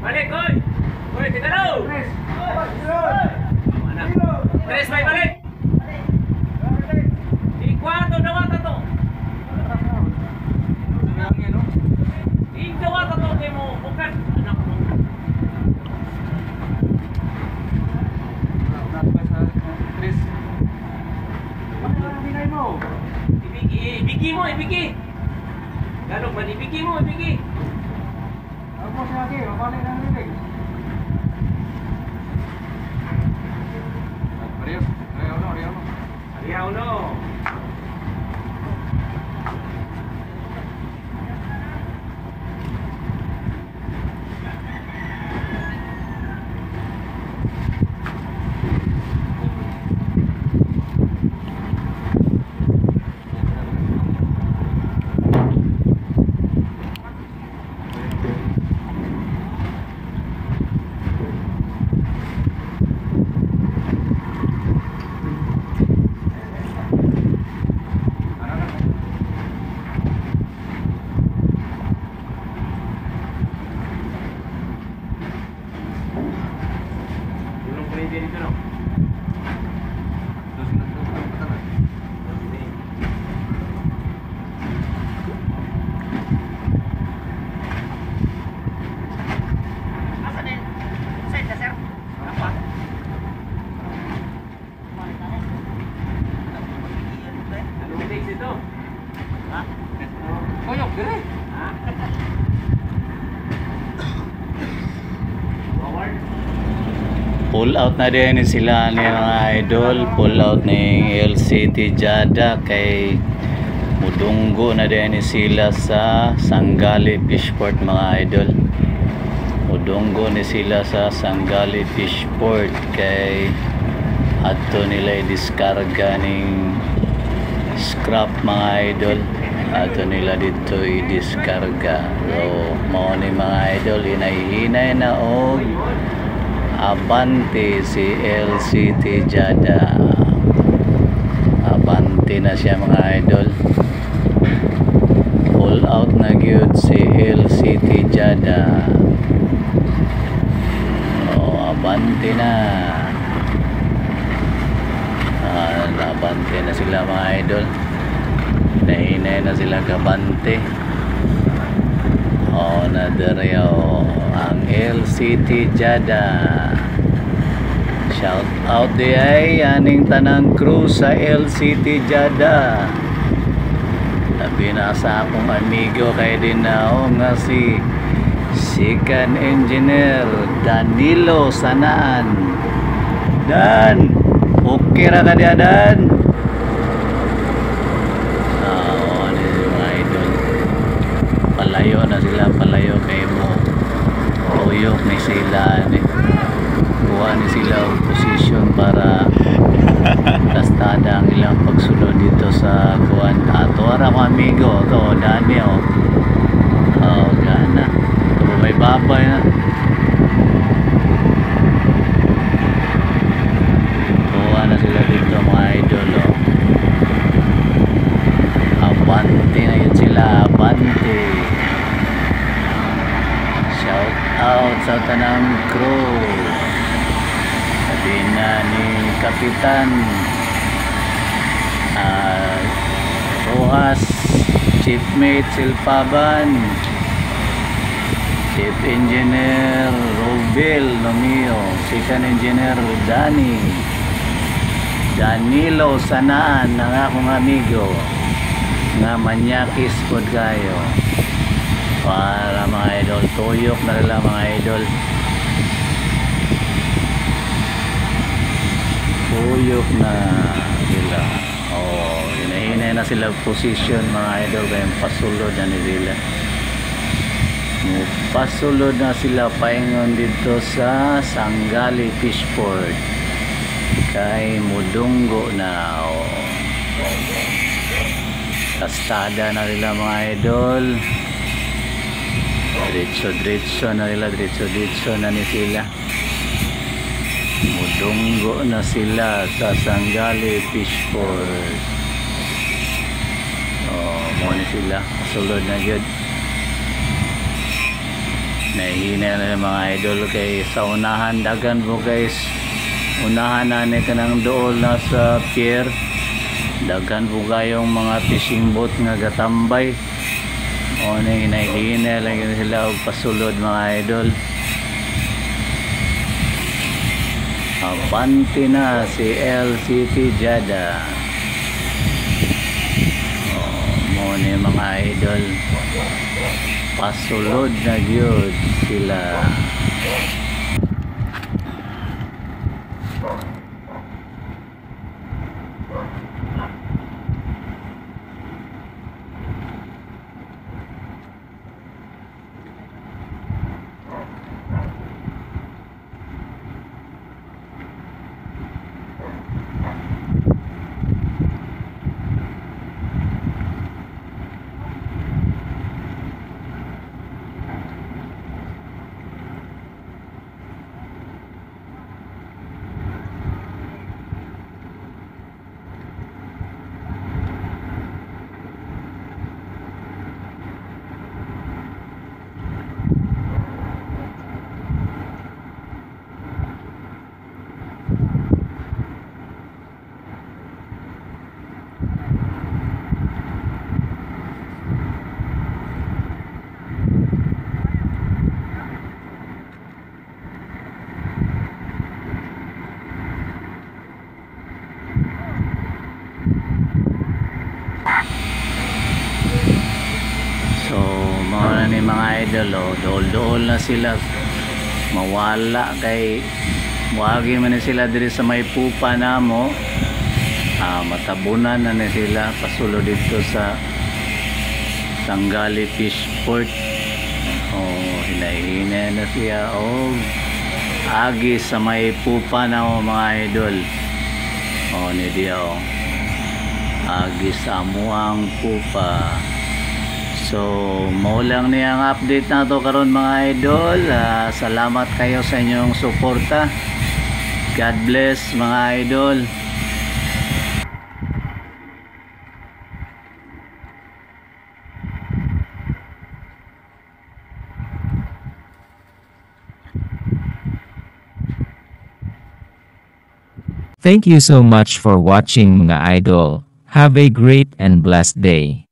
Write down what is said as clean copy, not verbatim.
Balik, oy! Oy, tinalaw! Tres, may balik! Ikwato, dawata to! Dawata to, kayo mo, bukan! Anak mo! Ibigi mo, ibigi! Galog man, ibigi mo, ibigi! Ako siya lagi, mabalik ng bibig. Ariyaw no! Dito no. Asa din? Side na sir. Apa? Anong takes ito? Ha? Koyok, dire. Ha? Forward. Pull out na din sila ni mga idol, pull out ni LCT Jada kay mudunggo na din sila sa Sangali Fishport mga idol. Mudunggo ni sila sa Sangali Fishport kay ato nila i-diskarga ning scrap mga idol. Ato nila dito i-diskarga. So, mao ni mga idol, hinay-hinay na og abante si LCT Jada. Abante na siya mga idol. Pull out na gyud si LCT Jada. Oh, abante na. Abante na sila mga idol. Nahinay na sila kabante. Oh, nadaryo ang LCT Jada. Shout out di ay aning tanang crew sa LCT Jada. Labi na sa akong amigo kay dinao nga si Second Engineer Danilo Sanaan. Dan, okay ra ka diya Dan? Palayo na sila, palayo kay mo uyok ni sila ni kuha ni sila ang posisyon para kastada ang ilang pagsunod dito sa kuhan ato ara ko amigo to dani oh gana to may babay na kuha na sila dito mga idol abante na yun sila abante. Shout out sa tanang crew. Sabi na ni Kapitan Rojas, Chief Mate Silpaban, Chief Engineer Robel Nomio, Second Engineer Danilo Sanaan, ang akong amigo nga manyakis pod kayo para mga idol, tuyok na nila mga idol, tuyok na sila. Oh, hinahinay na sila position mga idol kayong pasulod na nila, pasulod na sila paingon dito sa Sangali Fishport kay mudunggo na kastada na nila mga idol. Diretso na nila, diretso na ni sila. Mudunggo na sila sa Sangali Fishport. Oh, mo ni sila sulod na gyud. Nahihina na yung mga idol kay sa unahan dagan po guys. Unahan na ni kanang dool na sa pier. Dagan po kayong mga fishing boat nga gatambay. O nahihina lang yun sila og pasulod mga idol. Abante na si LCT Jada. Mo ni mga idol. Pasulod na gyud sila. So, mga ni mga idol, dool-dool na sila. Mawala kay muagi man na sila diri sa may pupa namo. Matabunan na ni sila pasulo dito sa Sangali Fish Port. Hinahina na siya. Agi sa may pupa namo mga idol. Ni dia agi sa amuang pupa. So, mao lang niya ang update na to karon mga idol. Salamat kayo sa inyong suporta. God bless mga idol. Thank you so much for watching mga idol. Have a great and blessed day.